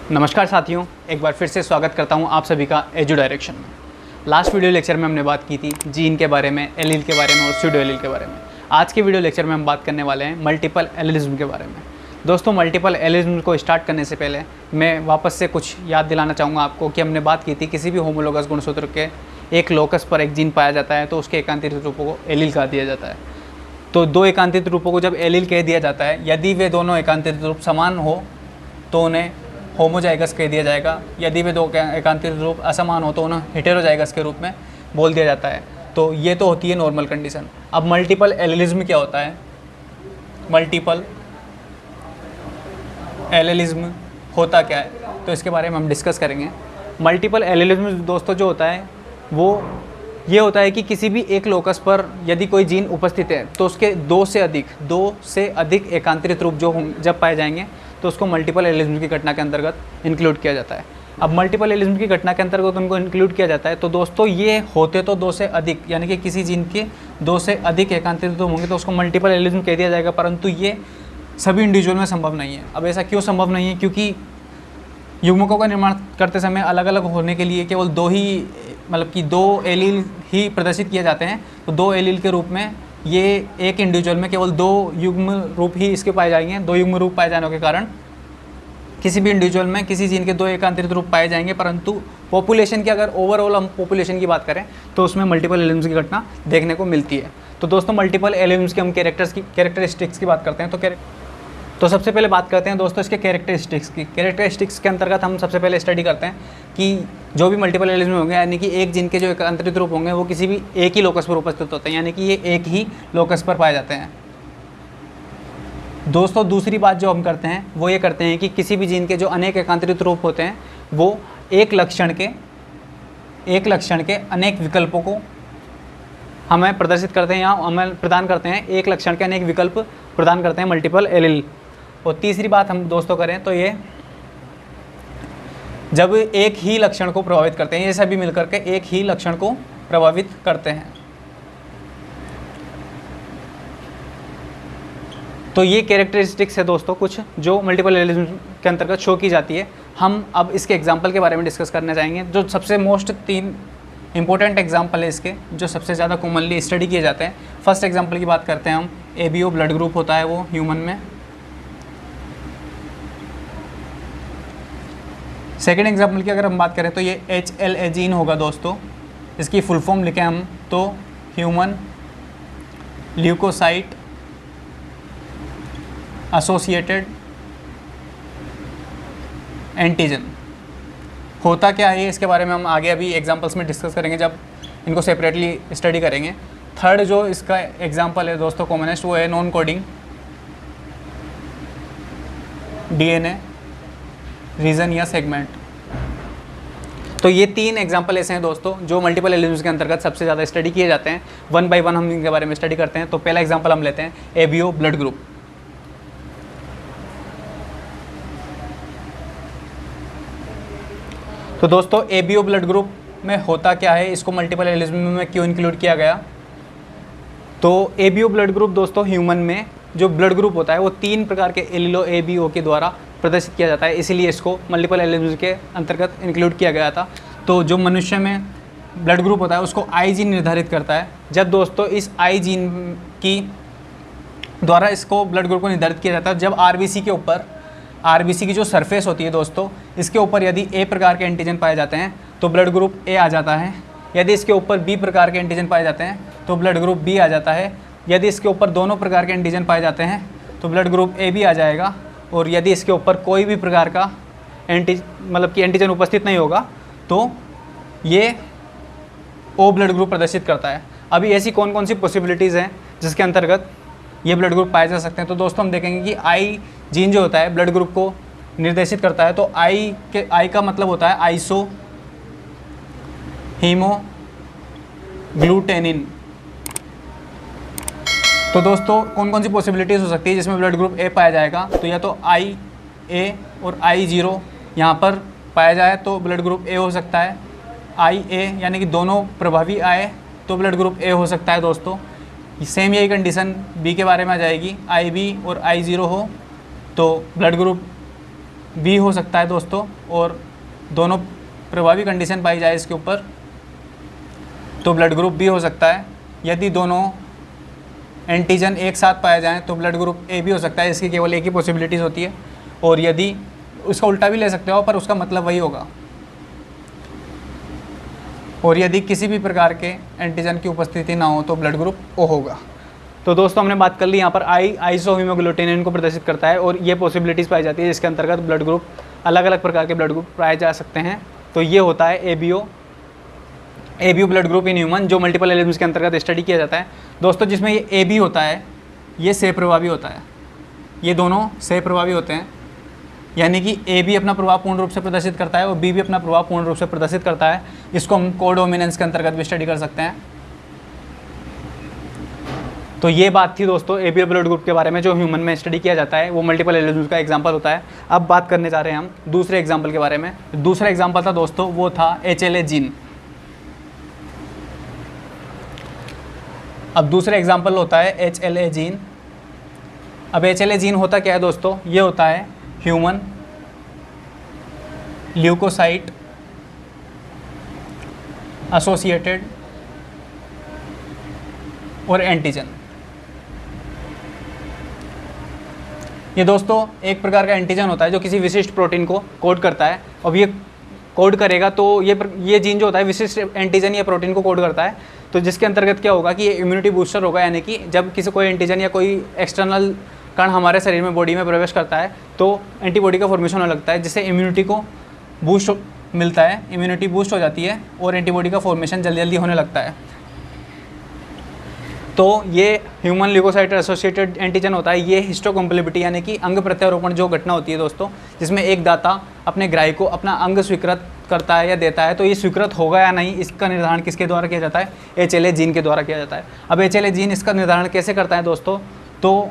नमस्कार साथियों, एक बार फिर से स्वागत करता हूं आप सभी का एजू डायरेक्शन में। लास्ट वीडियो लेक्चर में हमने बात की थी जीन के बारे में, एलील के बारे में और स्यूडो एलील के बारे में। आज के वीडियो लेक्चर में हम बात करने वाले हैं मल्टीपल एलीलिज्म के बारे में। दोस्तों, मल्टीपल एलीलिज्म को स्टार्ट करने से पहले मैं वापस से कुछ याद दिलाना चाहूँगा आपको कि हमने बात की थी किसी भी होमोलोगस गुणसूत्र के एक लोकस पर एक जीन पाया जाता है तो उसके एकांतरित रूपों को एलील कहा दिया जाता है। तो दो एकांतरित रूपों को जब एलील कह दिया जाता है, यदि वे दोनों एकांतरित रूप समान हो तो उन्हें होमोजाइगस कह दिया जाएगा। यदि वे दो एकांतरित रूप असमान हो तो उन्हें हेटेरोजाइगस के रूप में बोल दिया जाता है। तो ये तो होती है नॉर्मल कंडीशन। अब मल्टीपल एलीलिज्म क्या होता है? मल्टीपल एलीलिज्म होता क्या है, तो इसके बारे में हम डिस्कस करेंगे। मल्टीपल एलीलिज्म दोस्तों जो होता है वो ये होता है कि किसी भी एक लोकस पर यदि कोई जीन उपस्थित है तो उसके दो से अधिक एकांतरित रूप जो जब पाए जाएंगे तो उसको मल्टीपल एलीलिज्म की घटना के अंतर्गत इंक्लूड किया जाता है। अब मल्टीपल एलीलिज्म की घटना के अंतर्गत उनको इंक्लूड किया जाता है तो दोस्तों ये होते तो दो से अधिक, यानी कि किसी जीन के दो से अधिक एकांतरित रूप होंगे तो उसको मल्टीपल एलीलिज्म कह दिया जाएगा, परंतु ये सभी इंडिविजुअल में संभव नहीं है। अब ऐसा क्यों संभव नहीं है? क्योंकि युग्मकों का निर्माण करते समय अलग अलग होने के लिए केवल दो एलील ही प्रदर्शित किए जाते हैं। तो दो एलील के रूप में ये एक इंडिविजुअल में केवल दो युग्म रूप ही इसके पाए जाएंगे। दो युग्म रूप पाए जाने के कारण किसी भी इंडिविजुअल में किसी जीन के दो एकांतरित रूप पाए जाएंगे, परंतु पॉपुलेशन की अगर ओवरऑल हम पॉपुलेशन की बात करें तो उसमें मल्टीपल एलीलिज्म की घटना देखने को मिलती है। तो दोस्तों, मल्टीपल एलीलिज्म के हम कैरेक्टरिस्टिक्स की बात करते हैं। तो सबसे पहले बात करते हैं दोस्तों इसके कैरेक्टरिस्टिक्स की। कैरेक्टरिस्टिक्स के अंतर्गत हम सबसे पहले स्टडी करते हैं कि जो भी मल्टीपल एलीलिज्म होंगे, यानी कि एक जीन के जो एकांतरित रूप होंगे वो किसी भी एक ही लोकस पर उपस्थित होते हैं, यानी कि ये एक ही लोकस पर पाए जाते हैं। दोस्तों, दूसरी बात जो हम करते हैं वो ये करते हैं कि किसी भी जीन के जो अनेक एकांतरित रूप होते हैं वो एक लक्षण के अनेक विकल्पों को हमें प्रदर्शित करते हैं या हमें प्रदान करते हैं। एक लक्षण के अनेक विकल्प प्रदान करते हैं मल्टीपल एलील। और तीसरी बात हम दोस्तों करें तो ये जब एक ही लक्षण को प्रभावित करते हैं, ये सभी मिलकर के एक ही लक्षण को प्रभावित करते हैं। तो ये कैरेक्टरिस्टिक्स है दोस्तों कुछ जो मल्टीपल एलीलिज्म के अंतर्गत शो की जाती है। हम अब इसके एग्जाम्पल के बारे में डिस्कस करना चाहेंगे। जो सबसे मोस्ट 3 इंपॉर्टेंट एग्जाम्पल है इसके, जो सबसे ज़्यादा कॉमनली स्टडी किए जाते हैं। फर्स्ट एग्जाम्पल की बात करते हैं हम। ABO ब्लड ग्रुप होता है वो ह्यूमन में। सेकेंड एग्जाम्पल की अगर हम बात करें तो ये HLA जीन होगा दोस्तों। इसकी फुल फॉर्म लिखें हम तो ह्यूमन ल्यूकोसाइट एसोसिएटेड एंटीजन। होता क्या है इसके बारे में हम आगे अभी एग्जांपल्स में डिस्कस करेंगे जब इनको सेपरेटली स्टडी करेंगे। थर्ड जो इसका एग्जांपल है दोस्तों कॉमनेस्ट, वो है नॉन कोडिंग DNA रीजन या सेगमेंट। तो ये 3 एग्जांपल ऐसे हैं दोस्तों जो मल्टीपल एलीलिज्म के अंतर्गत सबसे ज़्यादा स्टडी किए जाते हैं। 1 बाय 1 हम इनके बारे में स्टडी करते हैं। तो पहला एग्जांपल हम लेते हैं ABO ब्लड ग्रुप। तो दोस्तों, ABO ब्लड ग्रुप में होता क्या है, इसको मल्टीपल एलीलिज्म में क्यों इंक्लूड किया गया? तो ABO ब्लड ग्रुप दोस्तों ह्यूमन में जो ब्लड ग्रुप होता है वो 3 प्रकार के एलीलो ABO के द्वारा प्रदर्शित किया जाता है, इसीलिए इसको मल्टीपल एलीलिज्म के अंतर्गत इंक्लूड किया गया था। तो जो मनुष्य में ब्लड ग्रुप होता है उसको I जीन निर्धारित करता है। जब दोस्तों इस I जीन की द्वारा इसको ब्लड ग्रुप को निर्धारित किया जाता है, जब RBC की जो सरफेस होती है दोस्तों, इसके ऊपर यदि A प्रकार के एंटीजन पाए जाते हैं तो ब्लड ग्रुप A आ जाता है। यदि इसके ऊपर B प्रकार के एंटीजन पाए जाते हैं तो ब्लड ग्रुप B आ जाता है। यदि इसके ऊपर दोनों प्रकार के एंटीजन पाए जाते हैं तो ब्लड ग्रुप AB आ जाएगा। और यदि इसके ऊपर कोई भी प्रकार का एंटीजन उपस्थित नहीं होगा तो ये O ब्लड ग्रुप प्रदर्शित करता है। अभी ऐसी कौन कौन सी पॉसिबिलिटीज़ हैं जिसके अंतर्गत ये ब्लड ग्रुप पाए जा सकते हैं? तो दोस्तों हम देखेंगे कि I जीन जो होता है ब्लड ग्रुप को निर्देशित करता है। तो I का मतलब होता है आइसो हीमोग्लूटेनिन। तो दोस्तों कौन कौन सी पॉसिबिलिटीज़ हो सकती है जिसमें ब्लड ग्रुप A पाया जाएगा? तो या तो IA और I0 यहाँ पर पाया जाए तो ब्लड ग्रुप A हो सकता है। IA यानी कि दोनों प्रभावी आए तो ब्लड ग्रुप A हो सकता है दोस्तों। सेम यही कंडीशन B के बारे में आ जाएगी। IB और I0 हो तो ब्लड ग्रुप बी हो सकता है दोस्तों, और दोनों प्रभावी कंडीशन पाई जाए इसके ऊपर तो ब्लड ग्रुप बी हो सकता है। यदि दोनों एंटीजन एक साथ पाए जाएं तो ब्लड ग्रुप ए भी हो सकता है, इसकी केवल एक ही पॉसिबिलिटीज़ होती है। और यदि उसका उल्टा भी ले सकते हो पर उसका मतलब वही होगा। और यदि किसी भी प्रकार के एंटीजन की उपस्थिति ना हो तो ब्लड ग्रुप ओ होगा। तो दोस्तों हमने बात कर ली यहाँ पर आइसोहीमोग्लूटिनिन को प्रदर्शित करता है और ये पॉसिबिलिटीज़ पाई जाती है जिसके अंतर्गत ब्लड ग्रुप अलग अलग प्रकार के ब्लड ग्रुप पाए जा सकते हैं। तो ये होता है ABO blood group in human, जो मल्टीपल एलिमेंट्स के अंतर्गत स्टडी किया जाता है दोस्तों। जिसमें ये ए बी होता है, ये सह प्रभावी होता है, ये दोनों सह प्रभावी होते हैं, यानी कि ए बी अपना प्रभाव पूर्ण रूप से प्रदर्शित करता है और बी भी अपना प्रभाव पूर्ण रूप से प्रदर्शित करता है। इसको हम कोडोमिनेंस के अंतर्गत भी स्टडी कर सकते हैं। तो ये बात थी दोस्तों एबीओ ब्लड ग्रुप के बारे में, जो ह्यूमन में स्टडी किया जाता है, वो मल्टीपल एलिमेंट्स का एग्जांपल होता है। अब बात करने जा रहे हैं हम दूसरे एग्जांपल के बारे में। दूसरा एग्जांपल था दोस्तों, वो था HLA जीन। अब दूसरा एग्जांपल होता है HLA जीन। अब HLA जीन होता क्या है दोस्तों, ये होता है ह्यूमन ल्यूकोसाइट एसोसिएटेड और एंटीजन। ये दोस्तों एक प्रकार का एंटीजन होता है जो किसी विशिष्ट प्रोटीन को कोड करता है। अब ये कोड करेगा तो ये जीन जो होता है विशिष्ट एंटीजन या प्रोटीन को कोड करता है। तो जिसके अंतर्गत क्या होगा कि ये इम्यूनिटी बूस्टर होगा, यानी कि जब किसी कोई एंटीजन या कोई एक्सटर्नल कण हमारे शरीर में बॉडी में प्रवेश करता है तो एंटीबॉडी का फॉर्मेशन होने लगता है, जिससे इम्यूनिटी को बूस्ट मिलता है, इम्यूनिटी बूस्ट हो जाती है और एंटीबॉडी का फॉर्मेशन जल्दी जल्दी होने लगता है। तो ये ह्यूमन ल्यूकोसाइट एसोसिएटेड एंटीजन होता है। ये हिस्टोकम्पेटिबिलिटी यानी कि अंग प्रत्यारोपण जो घटना होती है दोस्तों, जिसमें एक दाता अपने ग्राही को अपना अंग स्वीकृत करता है या देता है, तो ये स्वीकृत होगा या नहीं इसका निर्धारण किसके द्वारा किया जाता है, HLA जीन के द्वारा किया जाता है। अब HLA जीन इसका निर्धारण कैसे करता है दोस्तों, तो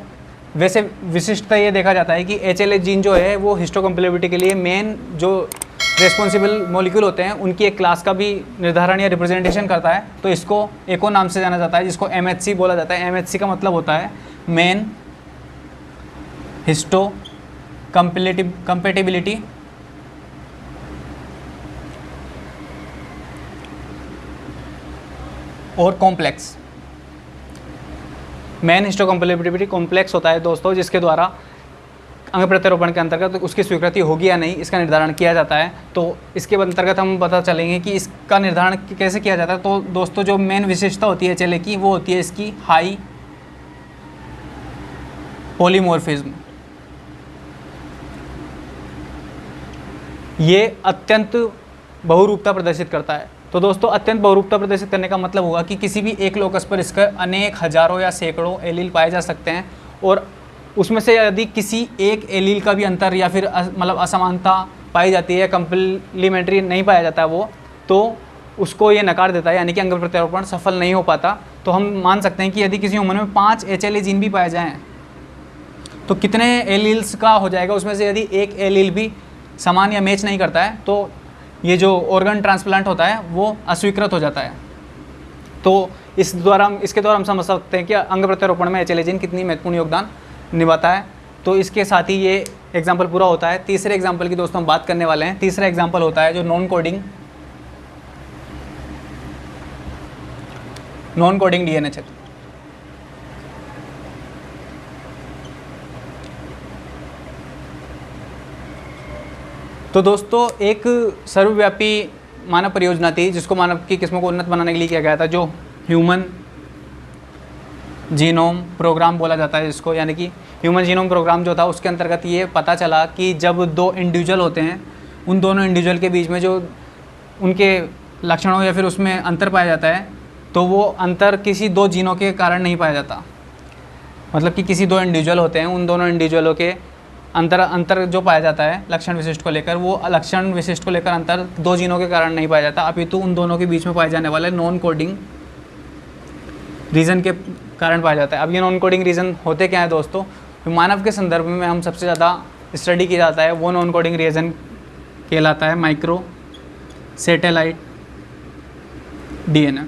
वैसे विशिष्टता ये देखा जाता है कि HLA जीन जो है वो हिस्टोकम्पेटिबिलिटी के लिए मेन जो रेस्पॉन्सिबल मॉलिक्यूल होते हैं उनकी एक क्लास का भी निर्धारण या रिप्रेजेंटेशन करता है। तो इसको एको नाम से जाना जाता है, जिसको MHC बोला जाता है। MHC का मतलब होता है मेन हिस्टो कंपेटिबिलिटी और कॉम्प्लेक्स। मेन हिस्टोकम्पेटिबिलिटी कॉम्प्लेक्स होता है दोस्तों, जिसके द्वारा अंग प्रत्यारोपण के अंतर्गत उसकी स्वीकृति होगी या नहीं इसका निर्धारण किया जाता है। तो इसके अंतर्गत हम पता चलेंगे कि इसका निर्धारण कैसे किया जाता है। तो दोस्तों जो मेन विशेषता होती है HLA की, वो होती है इसकी हाई पॉलीमॉर्फिज्म। ये अत्यंत बहुरूपता प्रदर्शित करता है। तो दोस्तों अत्यंत बहुरूपता प्रदर्शित करने का मतलब होगा कि किसी भी एक लोकस पर इसका अनेक हजारों या सैकड़ों एलील पाए जा सकते हैं, और उसमें से यदि किसी एक एलील का भी अंतर या फिर मतलब असमानता पाई जाती है, कंप्लीमेंट्री नहीं पाया जाता वो, तो उसको ये नकार देता है, यानी कि अंग प्रत्यारोपण सफल नहीं हो पाता। तो हम मान सकते हैं कि यदि किसी ह्यूमन में 5 HLA जीन भी पाए जाएँ तो कितने एलील्स का हो जाएगा, उसमें से यदि एक एलील भी समान या मैच नहीं करता है तो ये जो ऑर्गन ट्रांसप्लांट होता है वो अस्वीकृत हो जाता है। तो इसके द्वारा हम समझ सकते हैं कि अंग प्रत्यारोपण में HLA जीन कितनी महत्वपूर्ण योगदान निभाता है। तो इसके साथ ही ये एग्जाम्पल पूरा होता है। तीसरे एग्जाम्पल की दोस्तों हम बात करने वाले हैं। तीसरा एग्जाम्पल होता है जो नॉन कोडिंग DNA क्षेत्र। तो दोस्तों एक सर्वव्यापी मानव परियोजना थी जिसको मानव की किस्मों को उन्नत बनाने के लिए किया गया था, जो ह्यूमन जीनोम प्रोग्राम बोला जाता है जिसको, यानी कि ह्यूमन जीनोम प्रोग्राम जो था उसके अंतर्गत ये पता चला कि जब दो इंडिविजुअल होते हैं उन दोनों इंडिविजुअल के बीच में जो उनके लक्षणों या फिर उसमें अंतर पाया जाता है, तो वो अंतर किसी दो जीनों के कारण नहीं पाया जाता। मतलब कि किसी दो इंडिविजुअल होते हैं, उन दोनों इंडिविजुअलों के अंतर जो पाया जाता है लक्षण विशिष्ट को लेकर, वो लक्षण विशिष्ट को लेकर अंतर दो जीनों के कारण नहीं पाया जाता, अपितु उन दोनों के बीच में पाए जाने वाले नॉन कोडिंग रीज़न के कारण पाया जाता है। अब ये नॉन कोडिंग रीज़न होते क्या है दोस्तों, मानव के संदर्भ में हम सबसे ज़्यादा स्टडी किया जाता है वो नॉन कोडिंग रीज़न कहलाता है माइक्रो सैटेलाइट DNA।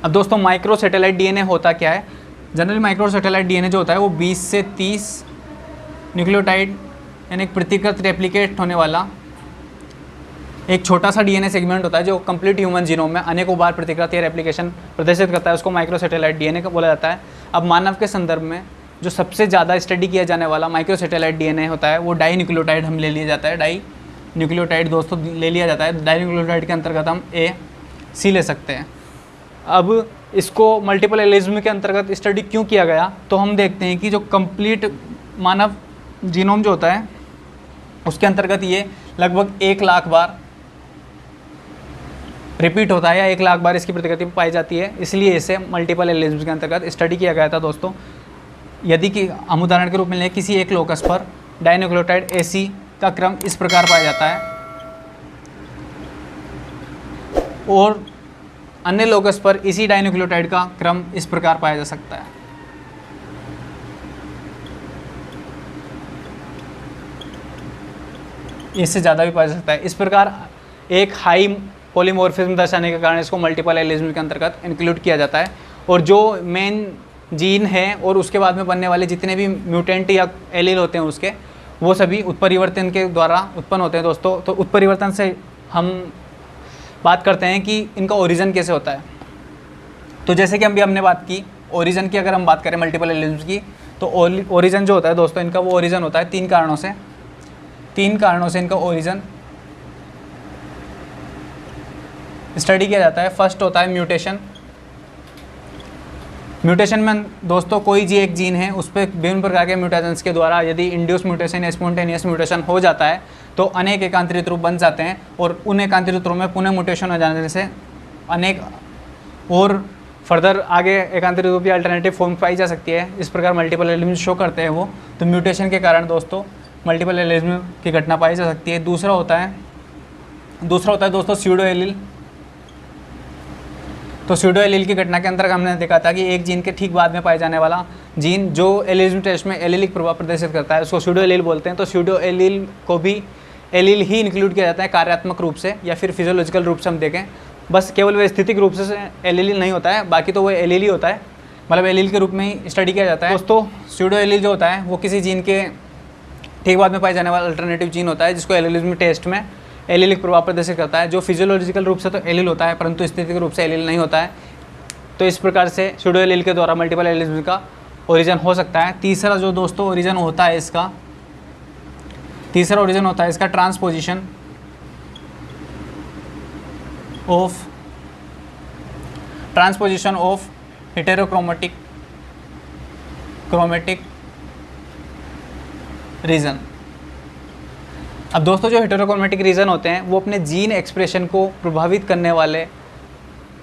अब दोस्तों माइक्रो सैटेलाइट DNA होता क्या है, जनरली माइक्रो सैटेलाइट DNA जो होता है वो 20 से 30 न्यूक्लियोटाइड यानी एक प्रतिकृत रेप्लिकेट होने वाला एक छोटा सा डीएनए सेगमेंट होता है जो कंप्लीट ह्यूमन जीनोम में अनेकों बार प्रतिकृत या रेप्लिकेशन प्रदर्शित करता है, उसको माइक्रोसैटेलाइट डीएनए का बोला जाता है। अब मानव के संदर्भ में जो सबसे ज़्यादा स्टडी किया जाने वाला माइक्रोसैटेलाइट डीएनए होता है वो डाई न्यूक्लियोटाइड हम ले लिया जाता है, डाई न्यूक्लियोटाइड दोस्तों ले लिया जाता है। डाई न्यूक्लियोटाइड के अंतर्गत हम AC ले सकते हैं। अब इसको मल्टीपल एलिज्म के अंतर्गत स्टडी क्यों किया गया, तो हम देखते हैं कि जो कंप्लीट मानव जीनोम जो होता है उसके अंतर्गत ये लगभग 1 लाख बार रिपीट होता है या 1 लाख बार इसकी प्रतिकृति पाई जाती है, इसलिए इसे मल्टीपल एलिज्म के अंतर्गत स्टडी किया गया था दोस्तों। यदि कि हम उदाहरण के रूप में लें, किसी एक लोकस पर डाइन्यूक्लियोटाइड AC का क्रम इस प्रकार पाया जाता है और अन्य लोकस पर इसी डाइन्यूक्लियोटाइड का क्रम इस प्रकार पाया जा सकता है। इससे ज़्यादा भी पाया जा सकता है। इस प्रकार एक हाई पॉलीमॉर्फिज्म दर्शाने के कारण इसको मल्टीपल एलिज्म के अंतर्गत इंक्लूड किया जाता है। और जो मेन जीन है और उसके बाद में बनने वाले जितने भी म्यूटेंट या एलील होते हैं उसके, वो सभी उत्परिवर्तन के द्वारा उत्पन्न होते हैं दोस्तों। तो उत्परिवर्तन से हम बात करते हैं कि इनका ओरिजिन कैसे होता है। तो जैसे कि अभी हमने बात की ओरिजिन की, अगर हम बात करें मल्टीपल एलिज्म की, तो ओरिजिन जो होता है दोस्तों इनका वो ओरिजिन होता है 3 कारणों से। 3 कारणों से इनका ओरिजिन स्टडी किया जाता है। फर्स्ट होता है म्यूटेशन। म्यूटेशन में दोस्तों कोई एक जीन है उस पर विभिन्न प्रकार के म्यूटेशंस के द्वारा यदि इंड्यूस म्यूटेशन या स्पॉन्टेनियस म्यूटेशन हो जाता है तो अनेक एकांतरित रूप बन जाते हैं और उन एकांतरित रूप में पुनः म्यूटेशन हो जाने से अनेक और फर्दर आगे एकांतरित रूप या अल्टरनेटिव फॉर्म पाई जा सकती है। इस प्रकार मल्टीपल एलिज्म शो करते हैं वो। तो म्यूटेशन के कारण दोस्तों मल्टीपल एलिज्म की घटना पाई जा सकती है। दूसरा होता है दोस्तों स्यूडो एलील। तो स्यूडो एलील की घटना के अंतर्गत हमने देखा था कि एक जीन के ठीक बाद में पाए जाने वाला जीन जो एलिज्म टेस्ट में एलीलिक प्रभाव प्रदर्शित करता है उसको स्यूडो एलील बोलते हैं। तो स्यूडो एलील को भी एलील ही इंक्लूड किया जाता है कार्यात्मक रूप से या फिर फिजियोलॉजिकल रूप से हम देखें, बस केवल वह स्थितिक रूप से एलील नहीं होता है, बाकी तो वो एलील ही होता है, मतलब एलील के रूप में ही स्टडी किया जाता है दोस्तों। स्यूडो एलील जो होता है वो किसी जीन के ठीक बाद में पाए जाने वाला अल्टरनेटिव जीन होता है जिसको एलिज्म टेस्ट में एलीलिक प्रभाव प्रदर्शित करता है, जो फिजियोलॉजिकल रूप से तो एलील होता है परंतु स्थितिक रूप से एलील नहीं होता है। तो इस प्रकार से स्यूडो एलील के द्वारा मल्टीपल एलिज्म का ओरिजिन हो सकता है। तीसरा जो दोस्तों ओरिजिन होता है इसका ट्रांसपोजिशन ऑफ हेटेरोक्रोमेटिक रीजन। अब दोस्तों जो हेटेरोक्रोमेटिक रीजन होते हैं वो अपने जीन एक्सप्रेशन को प्रभावित करने वाले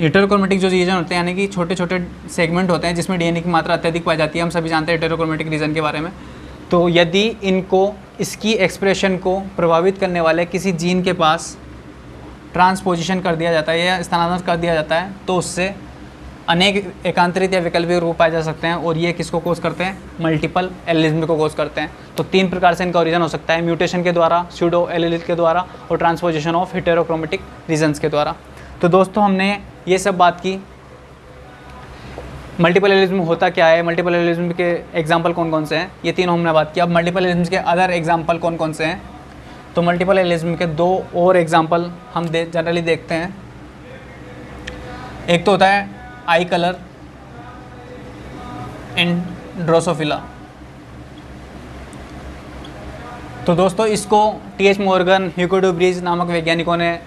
हेटेरोक्रोमेटिक जो रीजन होते हैं यानी कि छोटे छोटे सेगमेंट होते हैं जिसमें डीएनए की मात्रा अत्यधिक पाई जाती है। हम सभी जानते हैं हेटेरोक्रोमेटिक रीजन के बारे में। तो यदि इनको इसकी एक्सप्रेशन को प्रभावित करने वाले किसी जीन के पास ट्रांसपोजिशन कर दिया जाता है या स्थानांतरित कर दिया जाता है तो उससे अनेक एकांतरित या वैकल्पिक रूप पाए जा सकते हैं और ये किसको कोज करते हैं, मल्टीपल एलिज्म को कोज करते हैं। तो 3 प्रकार से इनका ओरिजिन हो सकता है, म्यूटेशन के द्वारा, स्यूडो एलील के द्वारा और ट्रांसपोजिशन ऑफ हेटेरोक्रोमेटिक रीजन्स के द्वारा। तो दोस्तों हमने ये सब बात की मल्टीपल एलिज्म होता क्या है, मल्टीपल एलिज्म के एग्जाम्पल कौन कौन से हैं, ये तीनों हमने बात की। अब मल्टीपल एलिज्म के अदर एग्जाम्पल कौन कौन से हैं, तो मल्टीपल एलिज्म के 2 और एग्जाम्पल हम जनरली देखते हैं। एक तो होता है आई कलर इन ड्रोसोफिला। तो दोस्तों इसको TH Morgan, Hugo de Vries नामक वैज्ञानिकों ने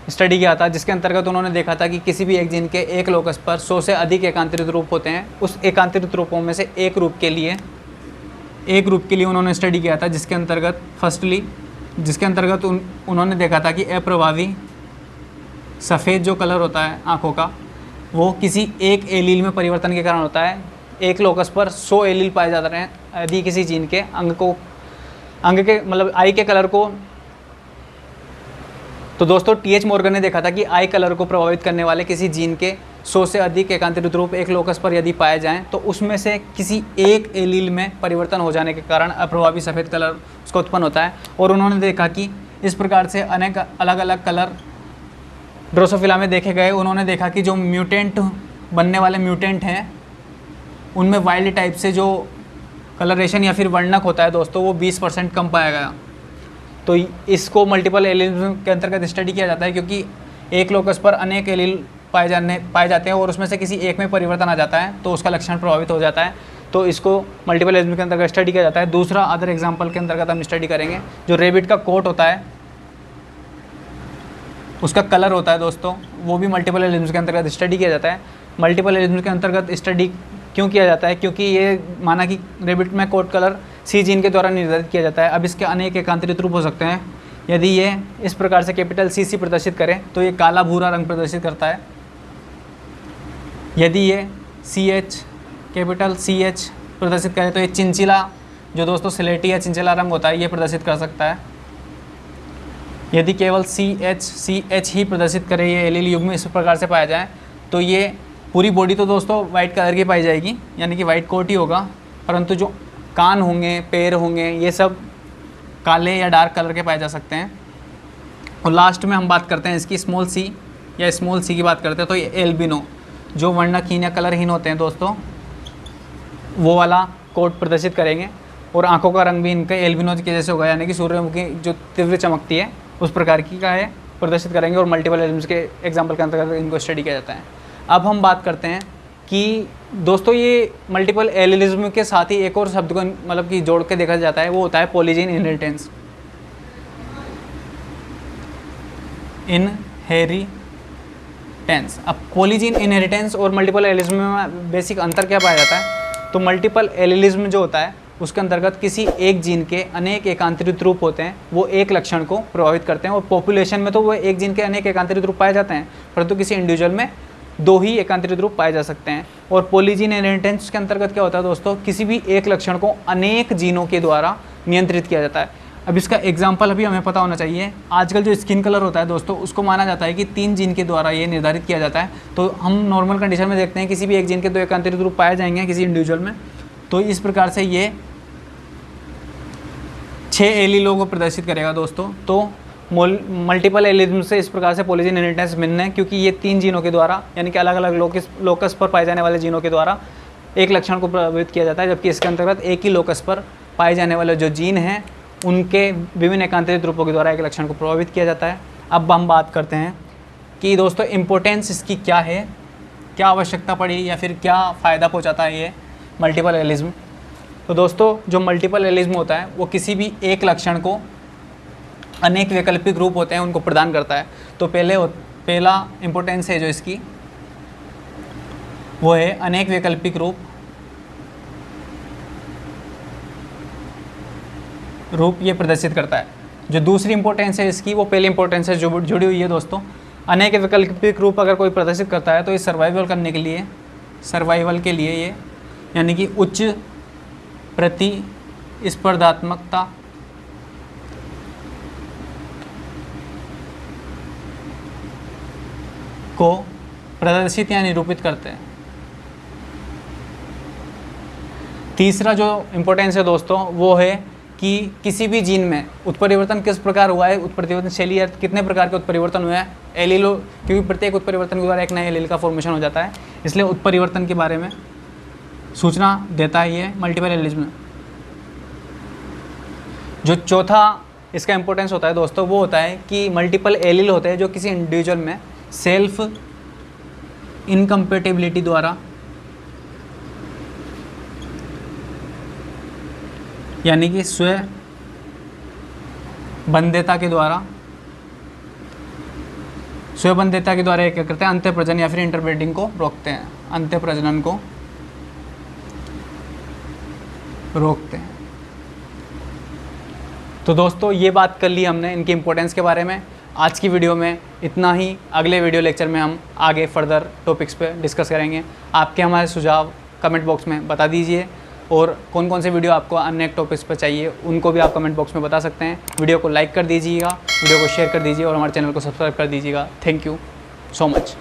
स्टडी किया था जिसके अंतर्गत उन्होंने देखा था कि किसी भी एक जीन के एक लोकस पर 100 से अधिक एकांतरित रूप होते हैं। उस एकांतरित रूपों में से एक रूप के लिए उन्होंने स्टडी किया था जिसके अंतर्गत उन्होंने देखा था कि अप्रभावी सफ़ेद जो कलर होता है आँखों का वो किसी एक एलील में परिवर्तन के कारण होता है। एक लोकस पर 100 एलील पाए जाते हैं यदि किसी जीन के अंग के मतलब आई के कलर को। तो दोस्तों TH मॉर्गन ने देखा था कि आई कलर को प्रभावित करने वाले किसी जीन के 100 से अधिक एकांतरित रूप एक लोकस पर यदि पाए जाएं तो उसमें से किसी एक एलील में परिवर्तन हो जाने के कारण अप्रभावी सफ़ेद कलर उसका उत्पन्न होता है। और उन्होंने देखा कि इस प्रकार से अनेक अलग अलग कलर ड्रोसोफिला में देखे गए। उन्होंने देखा कि जो बनने वाले म्यूटेंट हैं उनमें वाइल्ड टाइप से जो कलरेशन या फिर वर्णक होता है दोस्तों वो 20% कम पाया गया। तो इसको मल्टीपल एलिलिज्म के अंतर्गत स्टडी किया जाता है, क्योंकि एक लोकस पर अनेक एलील पाए जाते हैं और उसमें से किसी एक में परिवर्तन आ जाता है तो उसका लक्षण प्रभावित हो जाता है। तो इसको मल्टीपल एलिज्म के अंतर्गत स्टडी किया जाता है। दूसरा अदर एग्जाम्पल के अंतर्गत हम स्टडी करेंगे, जो रेबिट का कोट होता है उसका कलर होता है दोस्तों, वो भी मल्टीपल एलिज्म के अंतर्गत स्टडी किया जाता है। मल्टीपल एलिज्म के अंतर्गत स्टडी क्यों किया जाता है? क्योंकि ये माना कि रेबिट में कोट कलर सी जीन के द्वारा निर्धारित किया जाता है। अब इसके अनेक एकांतरित रूप हो सकते हैं। यदि ये इस प्रकार से कैपिटल सी प्रदर्शित करें तो ये काला भूरा रंग प्रदर्शित करता है। यदि ये CH कैपिटल CH प्रदर्शित करे तो ये चिंचिला, जो दोस्तों स्लेटी या चिंचिला रंग होता है, ये प्रदर्शित कर सकता है। यदि केवल CH ही प्रदर्शित करे ये एलील युग्म इस प्रकार से पाया जाए तो ये पूरी बॉडी तो दोस्तों वाइट कलर की पाई जाएगी, यानी कि वाइट कोट ही होगा, परंतु जो कान होंगे, पैर होंगे, ये सब काले या डार्क कलर के पाए जा सकते हैं। और लास्ट में हम बात करते हैं इसकी स्मॉल सी की बात करते हैं तो ये एल्बिनो, जो वर्णकहीन या कलरहीन होते हैं दोस्तों, वो वाला कोट प्रदर्शित करेंगे। और आंखों का रंग भी इनका एल्बिनो के जैसे होगा, यानी कि सूर्यमुखी जो तीव्र चमकती है उस प्रकार की का है, प्रदर्शित करेंगे। और मल्टीपल एलिज्म के एग्जाम्पल के अंतर्गत इनको स्टडी किया जाता है। अब हम बात करते हैं कि दोस्तों ये मल्टीपल एलिज्म के साथ ही एक और शब्द को मतलब कि जोड़ के देखा जाता है, वो होता है पॉलीजीन इनहेरिटेंस। अब पॉलीजीन इनहेरिटेंस और मल्टीपल एलिज्म में बेसिक अंतर क्या पाया जाता है? तो मल्टीपल एलिज्म जो होता है उसके अंतर्गत किसी एक जीन के अनेक एकांतरित रूप होते हैं, वो एक लक्षण को प्रभावित करते हैं। और पॉपुलेशन में तो वो एक जीन के अनेक एकांतरित रूप पाए जाते हैं, परंतु किसी इंडिविजुअल में 2 ही एकांतरित रूप पाए जा सकते हैं। और पॉलीजीन इनहेरिटेंस के अंतर्गत क्या होता है दोस्तों? किसी भी एक लक्षण को अनेक जीनों के द्वारा नियंत्रित किया जाता है। अब इसका एग्जाम्पल अभी हमें पता होना चाहिए। आजकल जो स्किन कलर होता है दोस्तों, उसको माना जाता है कि 3 जीन के द्वारा ये निर्धारित किया जाता है। तो हम नॉर्मल कंडीशन में देखते हैं किसी भी एक जीन के 2 एकांतरित रूप पाए जाएंगे किसी इंडिविजुअल में। तो इस प्रकार से ये 6 एलीलों को प्रदर्शित करेगा दोस्तों। तो मल्टीपल एलिज्म से इस प्रकार से पॉलीजीन इनहेरिटेंस भिन्न है, क्योंकि ये 3 जीनों के द्वारा, यानी कि अलग अलग लोकस पर पाए जाने वाले जीनों के द्वारा एक लक्षण को प्रभावित किया जाता है। जबकि इसके अंतर्गत एक ही लोकस पर पाए जाने वाले जो जीन हैं उनके विभिन्न एकांतरित रूपों के द्वारा एक लक्षण को प्रभावित किया जाता है। अब हम बात करते हैं कि दोस्तों इम्पोर्टेंस इसकी क्या है, क्या आवश्यकता पड़ी या फिर क्या फ़ायदा पहुँचाता है ये मल्टीपल एलिज्म। तो दोस्तों जो मल्टीपल एलिज्म होता है वो किसी भी एक लक्षण को अनेक वैकल्पिक रूप होते हैं उनको प्रदान करता है। तो पहला इम्पोर्टेंस है जो इसकी, वो है अनेक वैकल्पिक रूप ये प्रदर्शित करता है। जो दूसरी इंपॉर्टेंस है इसकी, वो पहली इंपॉर्टेंस से जुड़ी हुई है दोस्तों। अनेक वैकल्पिक रूप अगर कोई प्रदर्शित करता है तो ये सर्वाइवल के लिए ये, यानी कि उच्च प्रतिस्पर्धात्मकता को प्रदर्शित या निरूपित करते हैं। तीसरा जो इम्पोर्टेंस है दोस्तों वो है कि किसी भी जीन में उत्परिवर्तन किस प्रकार हुआ है, उत्परिवर्तन शैली कितने प्रकार के उत्परिवर्तन हुए हैं एलीलो, क्योंकि प्रत्येक उत्परिवर्तन के द्वारा एक नए एलील का फॉर्मेशन हो जाता है, इसलिए उत्परिवर्तन के बारे में सूचना देता है ये मल्टीपल एलिज्म। जो चौथा इसका इम्पोर्टेंस होता है दोस्तों वो होता है कि मल्टीपल एलील होते हैं जो किसी इंडिविजुअल में सेल्फ इनकम्पेटिबिलिटी द्वारा, यानी कि स्वबंध्यता के द्वारा ये क्या करते हैं, अंत्यप्रजनन या फिर इंटरब्रीडिंग को रोकते हैं, अंत्यप्रजनन को रोकते हैं। तो दोस्तों ये बात कर ली हमने इनकी इम्पोर्टेंस के बारे में। आज की वीडियो में इतना ही। अगले वीडियो लेक्चर में हम आगे फर्दर टॉपिक्स पे डिस्कस करेंगे। आपके हमारे सुझाव कमेंट बॉक्स में बता दीजिए, और कौन कौन से वीडियो आपको अन्य टॉपिक्स पर चाहिए उनको भी आप कमेंट बॉक्स में बता सकते हैं। वीडियो को लाइक कर दीजिएगा, वीडियो को शेयर कर दीजिए और हमारे चैनल को सब्सक्राइब कर दीजिएगा। Thank you so much.